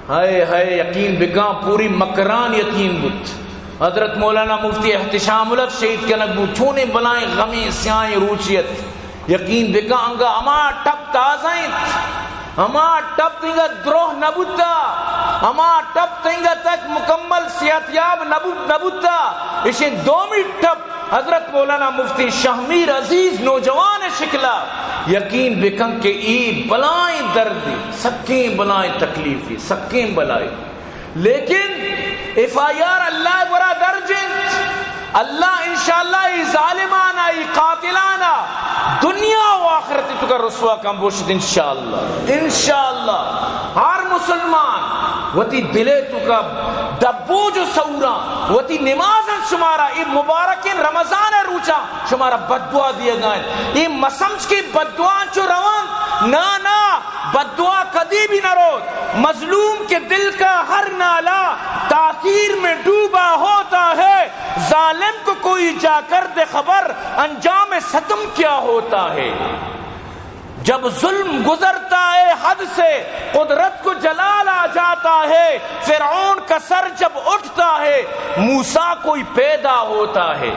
ہائے ہائے یقین بکا پوری مکران یقین بت حضرت مولانا مفتی احتشام الحق شہید کے نقبو چھونے بلائیں غمی سیائیں روچیت یقین بکا انگا اما ٹپ تازائیں اما ٹپ تنگا دروہ نبوتا اما ٹپ تنگا تک مکمل صحتیاب نبوتا اسے دومی ٹپ حضرت مولانا مفتی شاہ میر عزیز نوجوان شکلا یقین بکن کہ ای بلائیں دردی سکیں بلائیں تکلیفی سکیں بلائیں لیکن افایار اللہ برا درجنت اللہ انشاءاللہ ای ظالمانا ای قاتلانا دنیا و آخرت تو کا رسوا کم بوشت انشاءاللہ ہر مسلمان وتی دلے تو کا دبو جو سورا وتی نماز شمارا ای مبارک رمضان روچا شمارا بددعا دیے گئے ای مسمج کی بددعا چو روان نا بددعا کدی بھی نہ روت مظلوم کے دل کا ہر نالا تاثیر میں ڈوبا ہوتا ہے ظالم کو کوئی جا کر دے خبر انجام ستم کیا ہوتا ہے جب ظلم گزرتا ہے حد سے قدرت کو جلال آ جاتا ہے فرعون کا سر جب اٹھتا ہے موسیٰ کوئی پیدا ہوتا ہے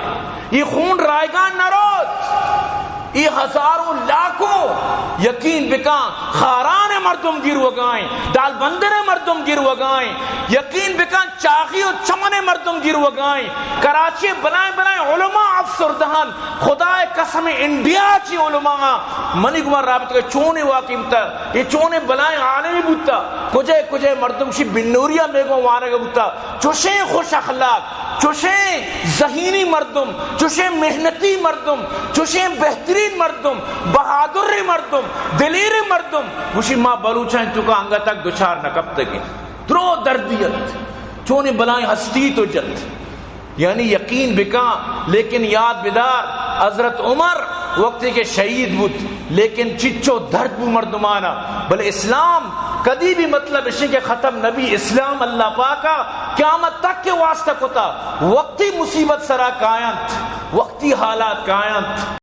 یہ خون رائگان نہ روت یہ ہزاروں لاکھوں یقین بکان خاران مردم گر وگائیں دال بندر مردم گر وگائیں یقین بکان چاخی و چمن مردم گر وگائیں کراچی بلائیں علماء افسردہن خدا قسم انڈیا چی علماء منی گمار رابط کے چونے واقعی بتا یہ چونے بلائیں عالمی بتا کجے مردم شی بنوریا میگو وانا گا بتا چوشیں خوش اخلاق چوشیں ذہینی مردم چوشیں محنتی مردم چوشیں بہترین مردم بہادر مردم دلیر مردم وشی ماں بلوچائیں تو کا انگا تک دچار نہ کب تک درو دردیت چونے بلائیں ہستی تو جت یعنی یقین بکا لیکن یاد بدار حضرت عمر وقتی کے شہید بود لیکن چچو درد بو مردمانا بل اسلام کدی بھی مطلب اسی کے ختم نبی اسلام اللہ پاکا قیامت تک کے واسطہ کتا وقتی مصیبت سرا کائنت وقتی حالات کائنت